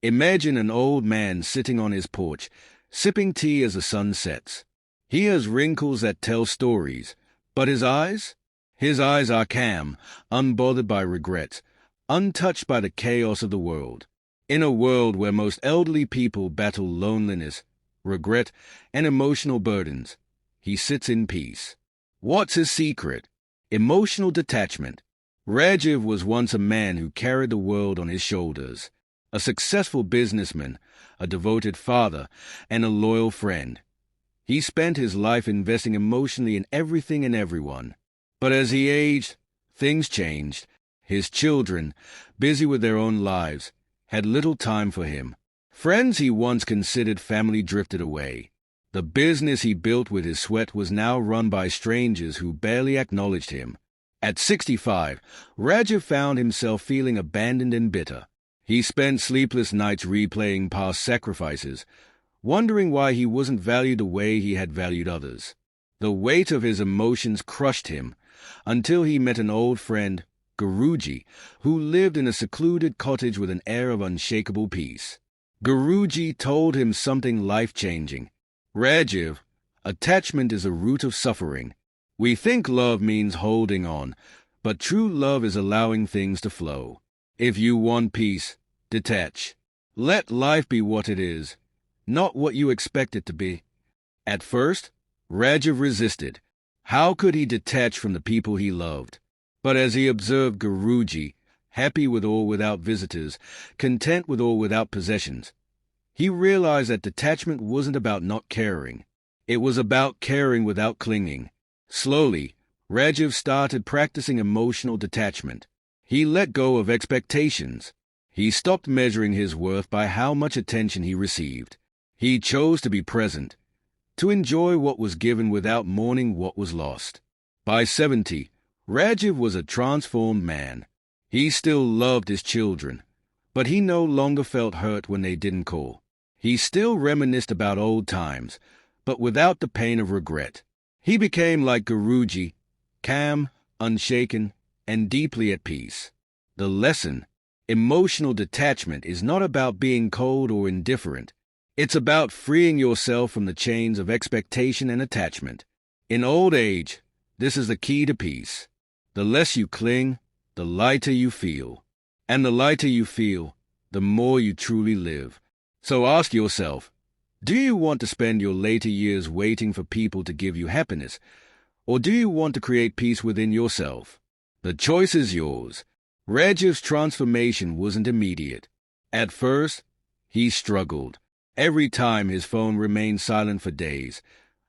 Imagine an old man sitting on his porch, sipping tea as the sun sets. He has wrinkles that tell stories, but his eyes? His eyes are calm, unbothered by regrets, untouched by the chaos of the world. In a world where most elderly people battle loneliness, regret, and emotional burdens, he sits in peace. What's his secret? Emotional detachment. Rajiv was once a man who carried the world on his shoulders, a successful businessman, a devoted father, and a loyal friend. He spent his life investing emotionally in everything and everyone. But as he aged, things changed. His children, busy with their own lives, had little time for him. Friends he once considered family drifted away. The business he built with his sweat was now run by strangers who barely acknowledged him. At 65, Rajiv found himself feeling abandoned and bitter. He spent sleepless nights replaying past sacrifices, wondering why he wasn't valued the way he had valued others. The weight of his emotions crushed him, until he met an old friend, Guruji, who lived in a secluded cottage with an air of unshakable peace. Guruji told him something life-changing. Rajiv, attachment is a root of suffering. We think love means holding on, but true love is allowing things to flow. If you want peace, detach. Let life be what it is, not what you expect it to be. At first, Rajiv resisted. How could he detach from the people he loved? But as he observed Guruji, happy with or without visitors, content with or without possessions, he realized that detachment wasn't about not caring. It was about caring without clinging. Slowly, Rajiv started practicing emotional detachment. He let go of expectations. He stopped measuring his worth by how much attention he received. He chose to be present, to enjoy what was given without mourning what was lost. By 70, Rajiv was a transformed man. He still loved his children, but he no longer felt hurt when they didn't call. He still reminisced about old times, but without the pain of regret. He became like Guruji, calm, unshaken, and deeply at peace. The lesson: emotional detachment is not about being cold or indifferent. It's about freeing yourself from the chains of expectation and attachment. In old age, this is the key to peace. The less you cling, the lighter you feel. And the lighter you feel, the more you truly live. So ask yourself, do you want to spend your later years waiting for people to give you happiness, or do you want to create peace within yourself? The choice is yours. Rajiv's transformation wasn't immediate. At first, he struggled. Every time his phone remained silent for days,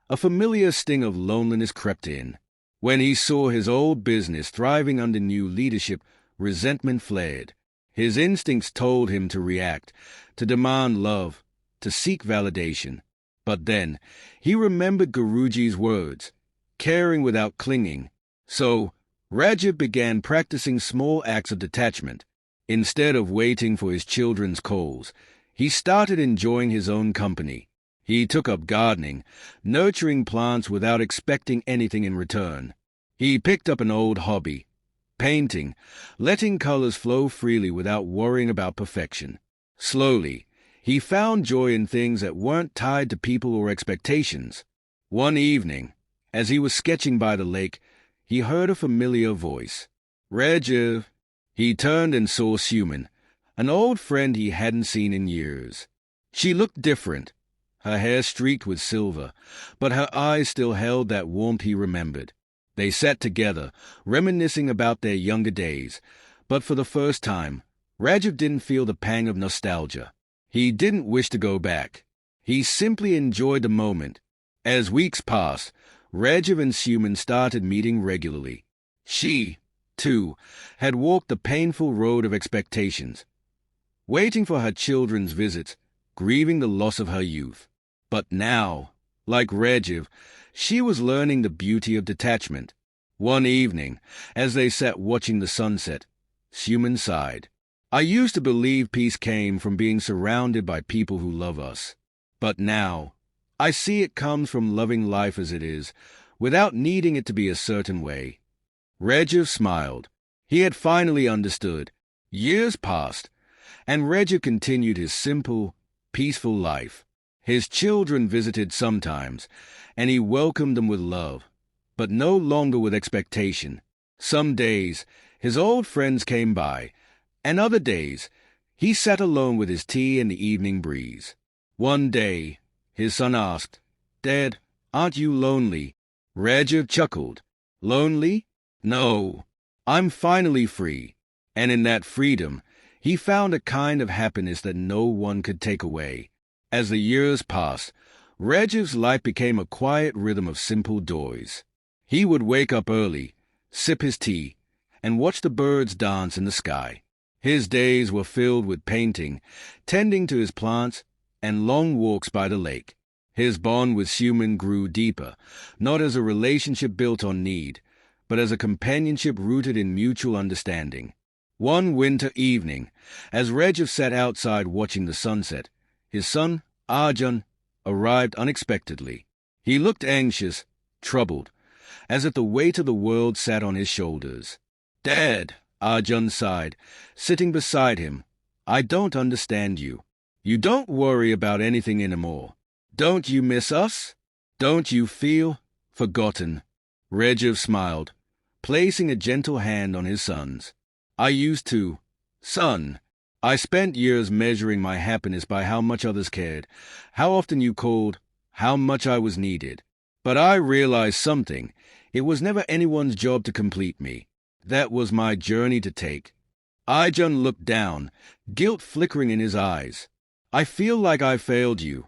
a familiar sting of loneliness crept in. When he saw his old business thriving under new leadership, resentment flared. His instincts told him to react, to demand love, to seek validation. But then, he remembered Guruji's words, caring without clinging. So, Rajiv began practicing small acts of detachment. Instead of waiting for his children's calls, he started enjoying his own company. He took up gardening, nurturing plants without expecting anything in return. He picked up an old hobby, painting, letting colors flow freely without worrying about perfection. Slowly, he found joy in things that weren't tied to people or expectations. One evening, as he was sketching by the lake, he heard a familiar voice. "Rajiv." He turned and saw Suman, an old friend he hadn't seen in years. She looked different, her hair streaked with silver, but her eyes still held that warmth he remembered. They sat together, reminiscing about their younger days, but for the first time, Rajiv didn't feel the pang of nostalgia. He didn't wish to go back. He simply enjoyed the moment. As weeks passed, Rajiv and Suman started meeting regularly. She, too, had walked the painful road of expectations, waiting for her children's visits, grieving the loss of her youth. But now, like Rajiv, she was learning the beauty of detachment. One evening, as they sat watching the sunset, Suman sighed. "I used to believe peace came from being surrounded by people who love us. But now, I see it comes from loving life as it is, without needing it to be a certain way." Rajiv smiled. He had finally understood. Years passed, and Regia continued his simple, peaceful life. His children visited sometimes, and he welcomed them with love, but no longer with expectation. Some days, his old friends came by, and other days, he sat alone with his tea in the evening breeze. One day, his son asked, "Dad, aren't you lonely?" Regia chuckled. "Lonely? No. I'm finally free." And in that freedom, he found a kind of happiness that no one could take away. As the years passed, Regia's life became a quiet rhythm of simple joys. He would wake up early, sip his tea, and watch the birds dance in the sky. His days were filled with painting, tending to his plants, and long walks by the lake. His bond with Suman grew deeper, not as a relationship built on need, but as a companionship rooted in mutual understanding. One winter evening, as Regia sat outside watching the sunset, his son, Arjun, arrived unexpectedly. He looked anxious, troubled, as if the weight of the world sat on his shoulders. "Dad," Arjun sighed, sitting beside him, "I don't understand you. You don't worry about anything anymore. Don't you miss us? Don't you feel forgotten?" Regia smiled, placing a gentle hand on his son's. "I used to. Son, I spent years measuring my happiness by how much others cared, how often you called, how much I was needed. But I realized something. It was never anyone's job to complete me. That was my journey to take." Arjun looked down, guilt flickering in his eyes. "I feel like I failed you."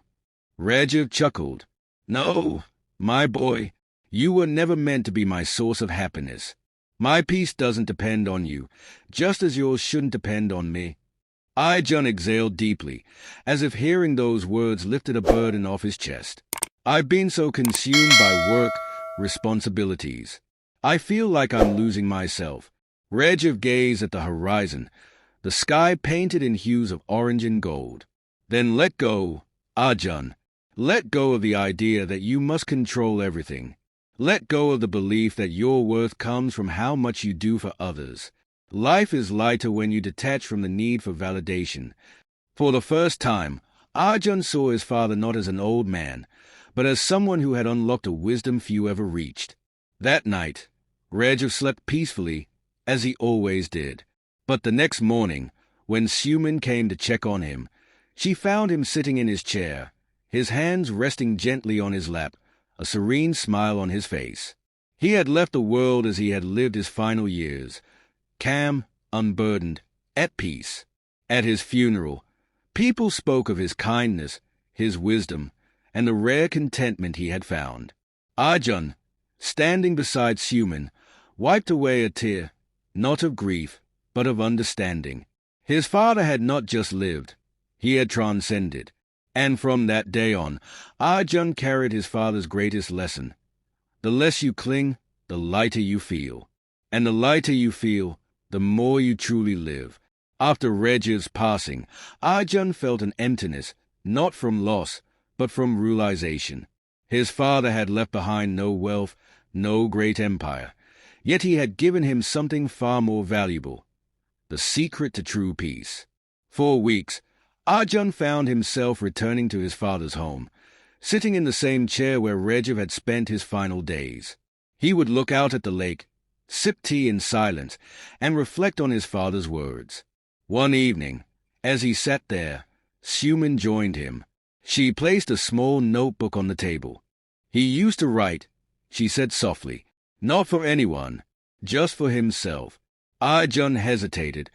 Regia chuckled. "No, my boy, you were never meant to be my source of happiness. My peace doesn't depend on you, just as yours shouldn't depend on me." Arjun exhaled deeply, as if hearing those words lifted a burden off his chest. "I've been so consumed by work, responsibilities. I feel like I'm losing myself." Regia gazed at the horizon, the sky painted in hues of orange and gold. "Then let go, Arjun. Let go of the idea that you must control everything. Let go of the belief that your worth comes from how much you do for others. Life is lighter when you detach from the need for validation." For the first time, Arjun saw his father not as an old man, but as someone who had unlocked a wisdom few ever reached. That night, Regia slept peacefully, as he always did. But the next morning, when Suman came to check on him, she found him sitting in his chair, his hands resting gently on his lap, a serene smile on his face. He had left the world as he had lived his final years, calm, unburdened, at peace. At his funeral, people spoke of his kindness, his wisdom, and the rare contentment he had found. Arjun, standing beside Suman, wiped away a tear, not of grief, but of understanding. His father had not just lived, he had transcended. And from that day on, Arjun carried his father's greatest lesson. The less you cling, the lighter you feel. And the lighter you feel, the more you truly live. After Regia's passing, Arjun felt an emptiness, not from loss, but from realization. His father had left behind no wealth, no great empire, yet he had given him something far more valuable, the secret to true peace. For weeks, Arjun found himself returning to his father's home, sitting in the same chair where Regia had spent his final days. He would look out at the lake, sip tea in silence, and reflect on his father's words. One evening, as he sat there, Suman joined him. She placed a small notebook on the table. "He used to write," she said softly, "not for anyone, just for himself." Arjun hesitated,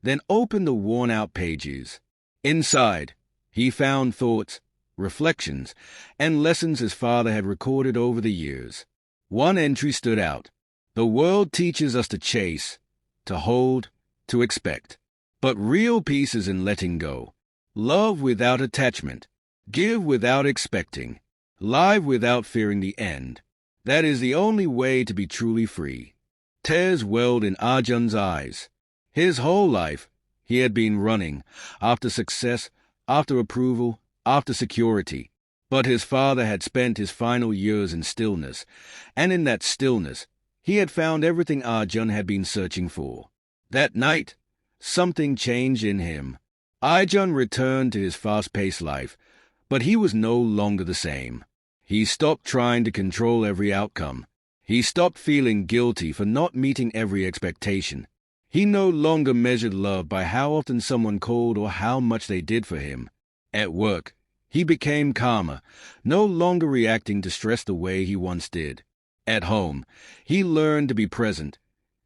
then opened the worn-out pages. Inside, he found thoughts, reflections, and lessons his father had recorded over the years. One entry stood out. "The world teaches us to chase, to hold, to expect. But real peace is in letting go. Love without attachment. Give without expecting. Live without fearing the end. That is the only way to be truly free." Tears welled in Arjun's eyes. His whole life, he had been running, after success, after approval, after security. But his father had spent his final years in stillness, and in that stillness, he had found everything Arjun had been searching for. That night, something changed in him. Ijun returned to his fast-paced life, but he was no longer the same. He stopped trying to control every outcome. He stopped feeling guilty for not meeting every expectation. He no longer measured love by how often someone called or how much they did for him. At work, he became calmer, no longer reacting to stress the way he once did. At home, he learned to be present,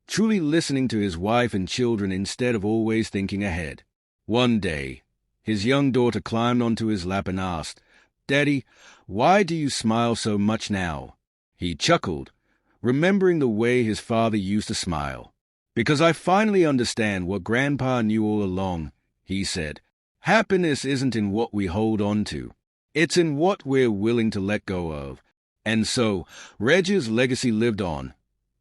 truly listening to his wife and children instead of always thinking ahead. One day, his young daughter climbed onto his lap and asked, "Daddy, why do you smile so much now?" He chuckled, remembering the way his father used to smile. "Because I finally understand what Grandpa knew all along," he said. "Happiness isn't in what we hold on to. It's in what we're willing to let go of." And so, Reg's legacy lived on,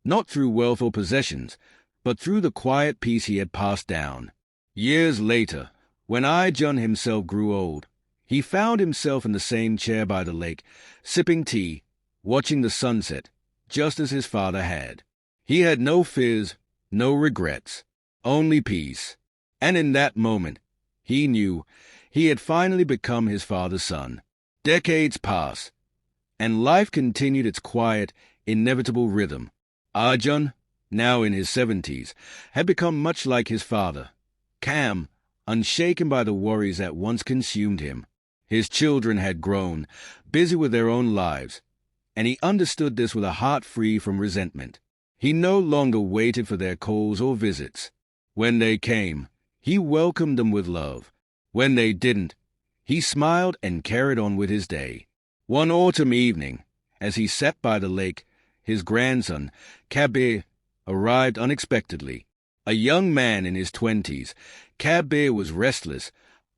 not through wealth or possessions, but through the quiet peace he had passed down. Years later, when Ijun himself grew old, he found himself in the same chair by the lake, sipping tea, watching the sunset, just as his father had. He had no fears, no regrets, only peace. And in that moment, he knew he had finally become his father's son. Decades passed, and life continued its quiet, inevitable rhythm. Ijun, now in his 70s, had become much like his father, calm, unshaken by the worries that once consumed him. His children had grown, busy with their own lives, and he understood this with a heart free from resentment. He no longer waited for their calls or visits. When they came, he welcomed them with love. When they didn't, he smiled and carried on with his day. One autumn evening, as he sat by the lake, his grandson, Kabir, arrived unexpectedly. A young man in his 20s, Kabir was restless,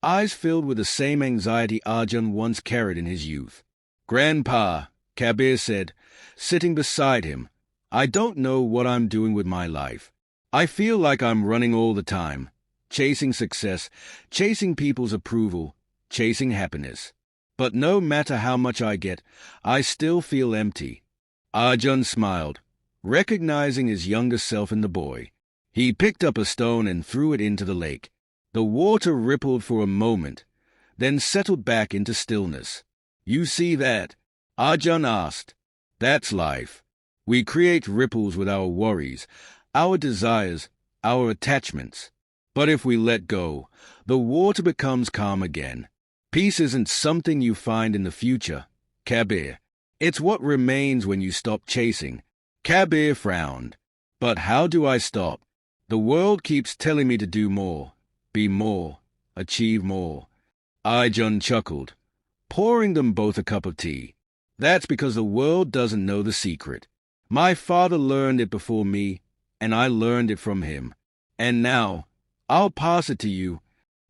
eyes filled with the same anxiety Ijun once carried in his youth. "Grandpa," Kabir said, sitting beside him, "I don't know what I'm doing with my life. I feel like I'm running all the time, chasing success, chasing people's approval, chasing happiness. But no matter how much I get, I still feel empty." Ijun smiled, recognizing his younger self in the boy. He picked up a stone and threw it into the lake. The water rippled for a moment, then settled back into stillness. "You see that?" Ijun asked. "That's life. We create ripples with our worries, our desires, our attachments. But if we let go, the water becomes calm again. Peace isn't something you find in the future, Kabir. It's what remains when you stop chasing." Kabir frowned. "But how do I stop? The world keeps telling me to do more, be more, achieve more." Ijun chuckled, pouring them both a cup of tea. "That's because the world doesn't know the secret. My father learned it before me, and I learned it from him. And now, I'll pass it to you."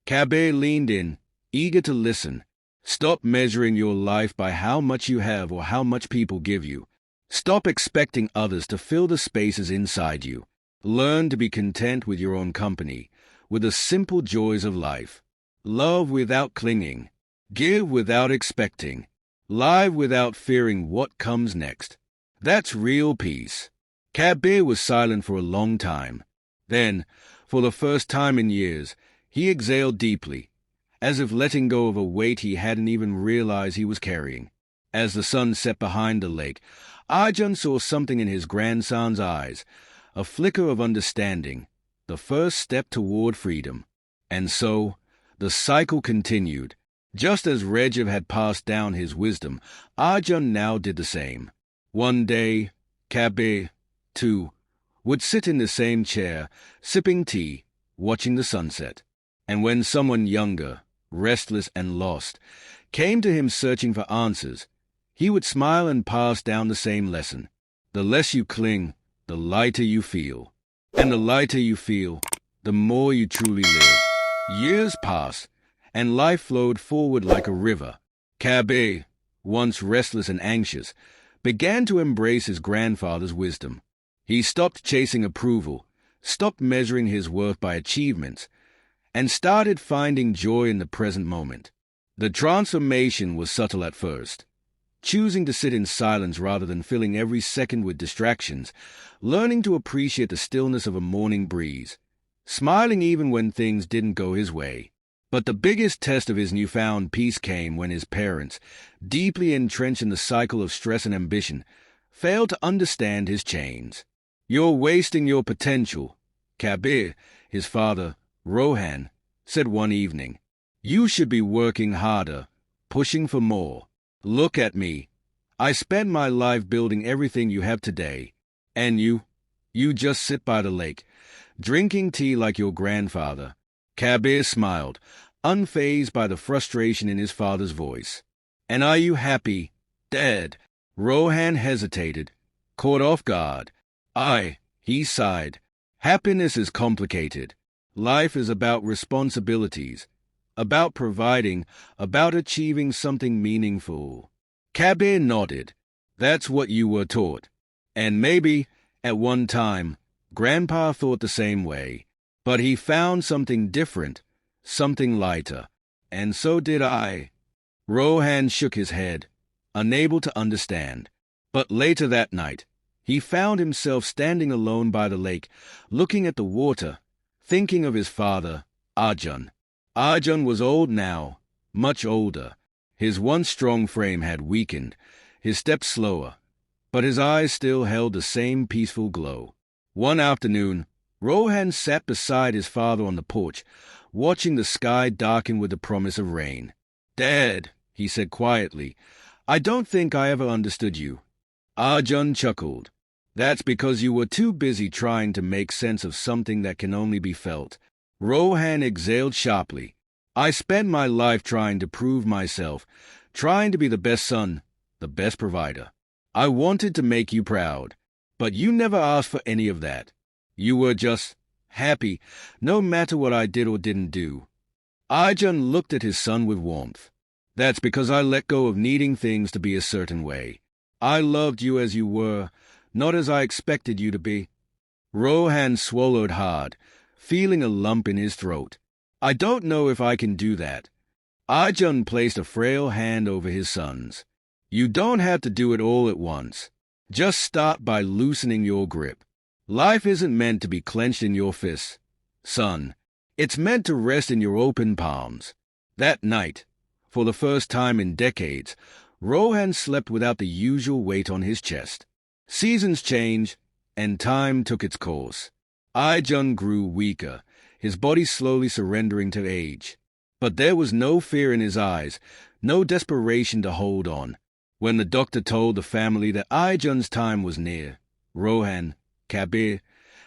Kabir leaned in, eager to listen. "Stop measuring your life by how much you have or how much people give you. Stop expecting others to fill the spaces inside you. Learn to be content with your own company, with the simple joys of life. Love without clinging. Give without expecting. Live without fearing what comes next. That's real peace." Kabir was silent for a long time. Then, for the first time in years, he exhaled deeply, as if letting go of a weight he hadn't even realized he was carrying. As the sun set behind the lake, Ijun saw something in his grandson's eyes, a flicker of understanding, the first step toward freedom. And so, the cycle continued. Just as Reactive had passed down his wisdom, Ijun now did the same. One day, Kabir, too, would sit in the same chair, sipping tea, watching the sunset. And when someone younger, restless and lost, came to him searching for answers, he would smile and pass down the same lesson. The less you cling, the lighter you feel. And the lighter you feel, the more you truly live. Years passed, and life flowed forward like a river. Kabir, once restless and anxious, began to embrace his grandfather's wisdom. He stopped chasing approval, stopped measuring his worth by achievements, and started finding joy in the present moment. The transformation was subtle at first. Choosing to sit in silence rather than filling every second with distractions, learning to appreciate the stillness of a morning breeze, smiling even when things didn't go his way. But the biggest test of his newfound peace came when his parents, deeply entrenched in the cycle of stress and ambition, failed to understand his chains. "You're wasting your potential," Kabir, his father, Rohan, said one evening. "You should be working harder, pushing for more. Look at me. I spent my life building everything you have today. And you just sit by the lake, drinking tea like your grandfather." Kabir smiled, unfazed by the frustration in his father's voice. "And are you happy, Dad?" Rohan hesitated, caught off guard. He sighed. "Happiness is complicated. Life is about responsibilities, about providing, about achieving something meaningful." Kabir nodded. "That's what you were taught. And maybe, at one time, Grandpa thought the same way. But he found something different, something lighter. And so did I." Rohan shook his head, unable to understand. But later that night, he found himself standing alone by the lake, looking at the water, thinking of his father, Arjun. Arjun was old now, much older. His once strong frame had weakened, his steps slower, but his eyes still held the same peaceful glow. One afternoon, Rohan sat beside his father on the porch, watching the sky darken with the promise of rain. "Dad," he said quietly, "I don't think I ever understood you." Arjun chuckled. "That's because you were too busy trying to make sense of something that can only be felt." Rohan exhaled sharply. "I spent my life trying to prove myself, trying to be the best son, the best provider. I wanted to make you proud, but you never asked for any of that. You were just happy, no matter what I did or didn't do." Arjun looked at his son with warmth. "That's because I let go of needing things to be a certain way. I loved you as you were, not as I expected you to be." Rohan swallowed hard, feeling a lump in his throat. "I don't know if I can do that." Arjun placed a frail hand over his son's. "You don't have to do it all at once. Just start by loosening your grip. Life isn't meant to be clenched in your fists, son. It's meant to rest in your open palms." That night, for the first time in decades, Rohan slept without the usual weight on his chest. Seasons changed, and time took its course. Arjun grew weaker, his body slowly surrendering to age. But there was no fear in his eyes, no desperation to hold on. When the doctor told the family that Arjun's time was near, Rohan, Kabir,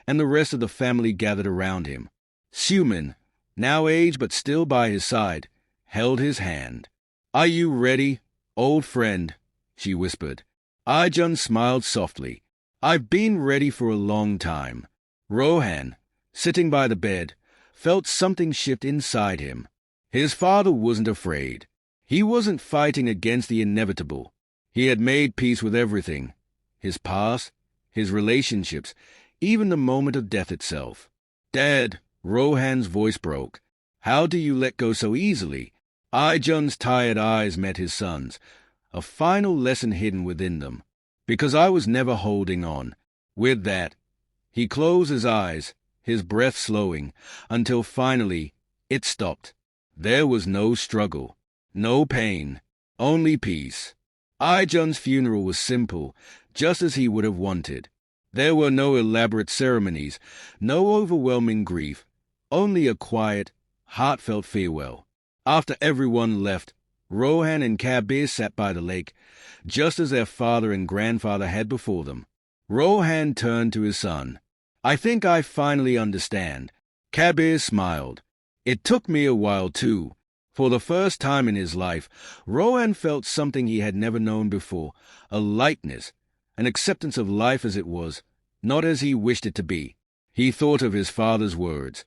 and the rest of the family gathered around him. Suman, now aged but still by his side, held his hand. "Are you ready, old friend?" she whispered. Arjun smiled softly. "I've been ready for a long time." Rohan, sitting by the bed, felt something shift inside him. His father wasn't afraid. He wasn't fighting against the inevitable. He had made peace with everything. His past, his relationships, even the moment of death itself. "Dad," Rohan's voice broke. "How do you let go so easily?" Arjun's tired eyes met his son's, a final lesson hidden within them. "Because I was never holding on." With that, he closed his eyes, his breath slowing, until finally it stopped. There was no struggle, no pain, only peace. Arjun's funeral was simple, just as he would have wanted. There were no elaborate ceremonies, no overwhelming grief, only a quiet, heartfelt farewell. After everyone left, Rohan and Kabir sat by the lake, just as their father and grandfather had before them. Rohan turned to his son. "I think I finally understand." Kabir smiled. "It took me a while too." For the first time in his life, Rohan felt something he had never known before, a lightness, an acceptance of life as it was, not as he wished it to be. He thought of his father's words.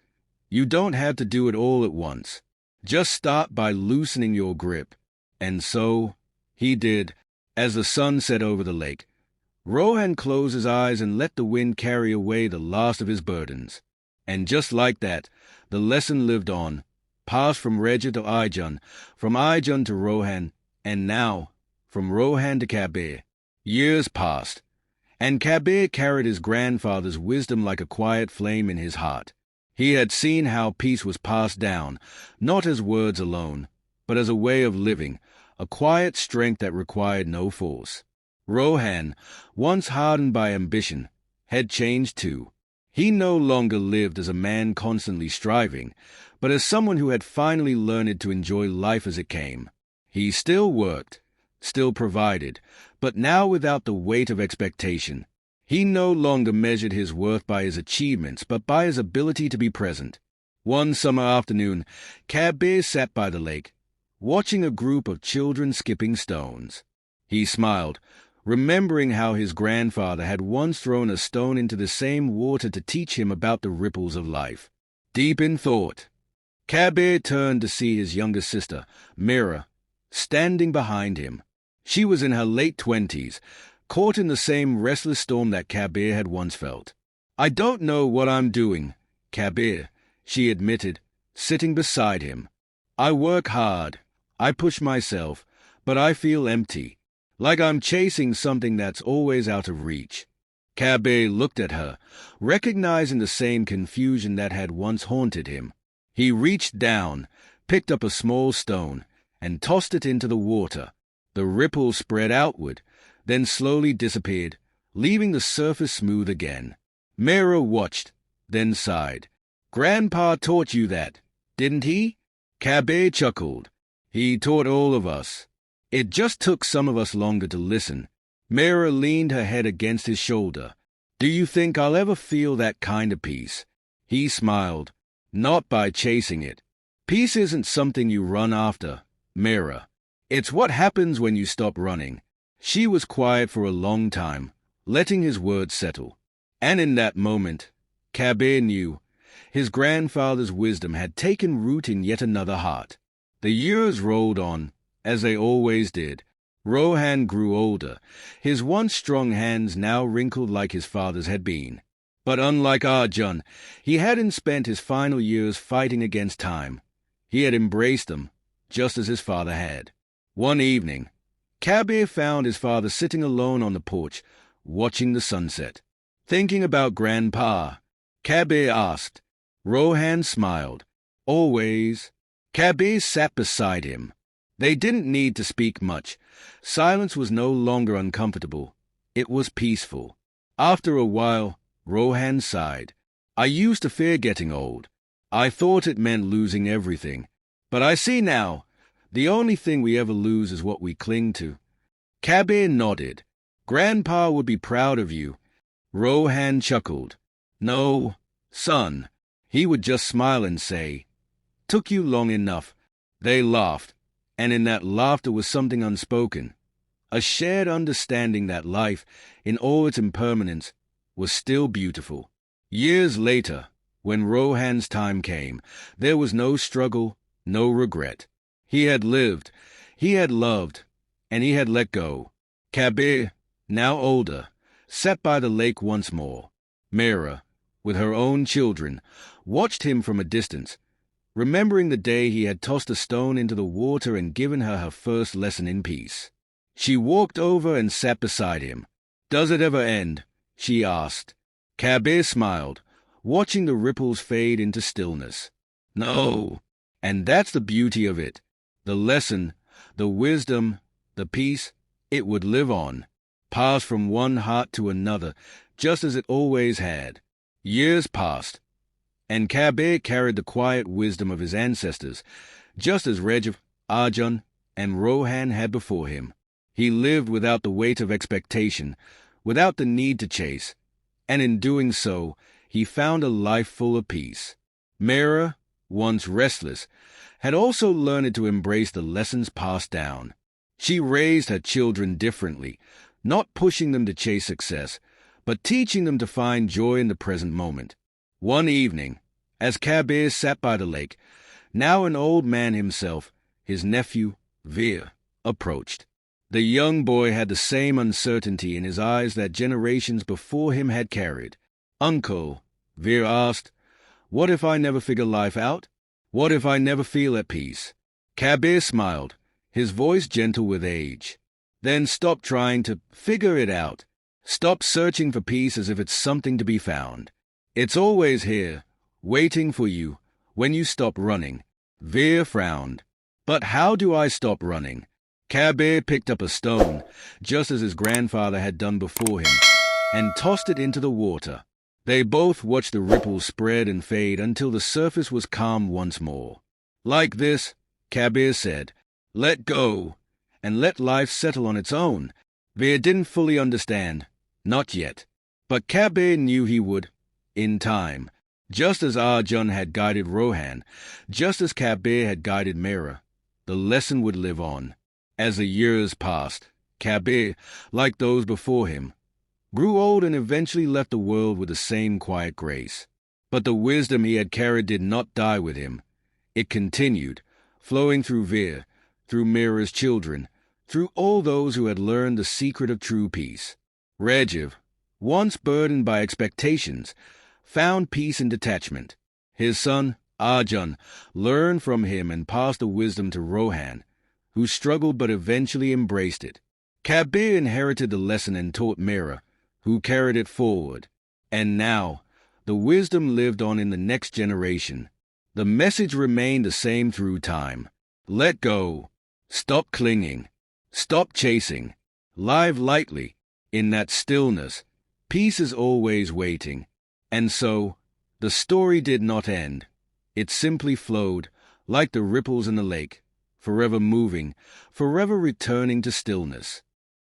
"You don't have to do it all at once. Just start by loosening your grip." And so he did, as the sun set over the lake. Rohan closed his eyes and let the wind carry away the last of his burdens. And just like that, the lesson lived on, passed from Reja to Arjun, from Arjun to Rohan, and now, from Rohan to Kabir. Years passed, and Kabir carried his grandfather's wisdom like a quiet flame in his heart. He had seen how peace was passed down, not as words alone, but as a way of living, a quiet strength that required no force. Rohan, once hardened by ambition, had changed too. He no longer lived as a man constantly striving, but as someone who had finally learned to enjoy life as it came. He still worked, still provided, but now without the weight of expectation. He no longer measured his worth by his achievements, but by his ability to be present. One summer afternoon, Kabir sat by the lake, watching a group of children skipping stones. He smiled, remembering how his grandfather had once thrown a stone into the same water to teach him about the ripples of life. Deep in thought, Kabir turned to see his younger sister, Mira, standing behind him. She was in her late 20s, caught in the same restless storm that Kabir had once felt. "I don't know what I'm doing, Kabir," she admitted, sitting beside him. "I work hard, I push myself, but I feel empty, like I'm chasing something that's always out of reach." Kabir looked at her, recognizing the same confusion that had once haunted him. He reached down, picked up a small stone, and tossed it into the water. The ripples spread outward, then slowly disappeared, leaving the surface smooth again. Mira watched, then sighed. "Grandpa taught you that, didn't he?" Kabir chuckled. "He taught all of us. It just took some of us longer to listen." Mira leaned her head against his shoulder. "Do you think I'll ever feel that kind of peace?" He smiled. "Not by chasing it. Peace isn't something you run after, Mira. It's what happens when you stop running." She was quiet for a long time, letting his words settle. And in that moment, Kabir knew his grandfather's wisdom had taken root in yet another heart. The years rolled on, as they always did. Rohan grew older, his once strong hands now wrinkled like his father's had been. But unlike Arjun, he hadn't spent his final years fighting against time. He had embraced them, just as his father had. One evening, Kabir found his father sitting alone on the porch, watching the sunset. "Thinking about Grandpa?" Kabir asked. Rohan smiled. "Always." Kabir sat beside him. They didn't need to speak much. Silence was no longer uncomfortable. It was peaceful. After a while, Rohan sighed. "I used to fear getting old. I thought it meant losing everything. But I see now, the only thing we ever lose is what we cling to." Kabir nodded. "Grandpa would be proud of you." Rohan chuckled. "No, son." He would just smile and say, "Took you long enough." They laughed, and in that laughter was something unspoken, a shared understanding that life, in all its impermanence, was still beautiful. Years later, when Rohan's time came, there was no struggle, no regret. He had lived, he had loved, and he had let go. Kabir, now older, sat by the lake once more. Mira, with her own children, watched him from a distance, remembering the day he had tossed a stone into the water and given her her first lesson in peace. She walked over and sat beside him. "Does it ever end?" she asked. Kabir smiled, watching the ripples fade into stillness. "No." And that's the beauty of it. The lesson, the wisdom, the peace, it would live on, pass from one heart to another, just as it always had. Years passed, and Kabir carried the quiet wisdom of his ancestors, just as Rajiv, Arjun, and Rohan had before him. He lived without the weight of expectation, without the need to chase, and in doing so, he found a life full of peace. Mira, once restless, had also learned to embrace the lessons passed down. She raised her children differently, not pushing them to chase success, but teaching them to find joy in the present moment. One evening, as Kabir sat by the lake, now an old man himself, his nephew, Veer, approached. The young boy had the same uncertainty in his eyes that generations before him had carried. "Uncle," Veer asked, "what if I never figure life out? What if I never feel at peace?" Kabir smiled, his voice gentle with age. "Then stop trying to figure it out. Stop searching for peace as if it's something to be found. It's always here, waiting for you when you stop running. Veer frowned. But how do I stop running? Kabir picked up a stone, just as his grandfather had done before him, and tossed it into the water. They both watched the ripples spread and fade until the surface was calm once more. Like this, Kabir said, let go, and let life settle on its own. Veer didn't fully understand, not yet, but Kabir knew he would, in time. Just as Arjun had guided Rohan, just as Kabir had guided Meera, the lesson would live on. As the years passed, Kabir, like those before him, grew old and eventually left the world with the same quiet grace. But the wisdom he had carried did not die with him. It continued, flowing through Veer, through Meera's children, through all those who had learned the secret of true peace. Reactive, once burdened by expectations, found peace in detachment. His son, Arjun, learned from him and passed the wisdom to Rohan, who struggled but eventually embraced it. Kabir inherited the lesson and taught Meera, who carried it forward. And now, the wisdom lived on in the next generation. The message remained the same through time. Let go. Stop clinging. Stop chasing. Live lightly. In that stillness, peace is always waiting. And so, the story did not end. It simply flowed, like the ripples in the lake, forever moving, forever returning to stillness.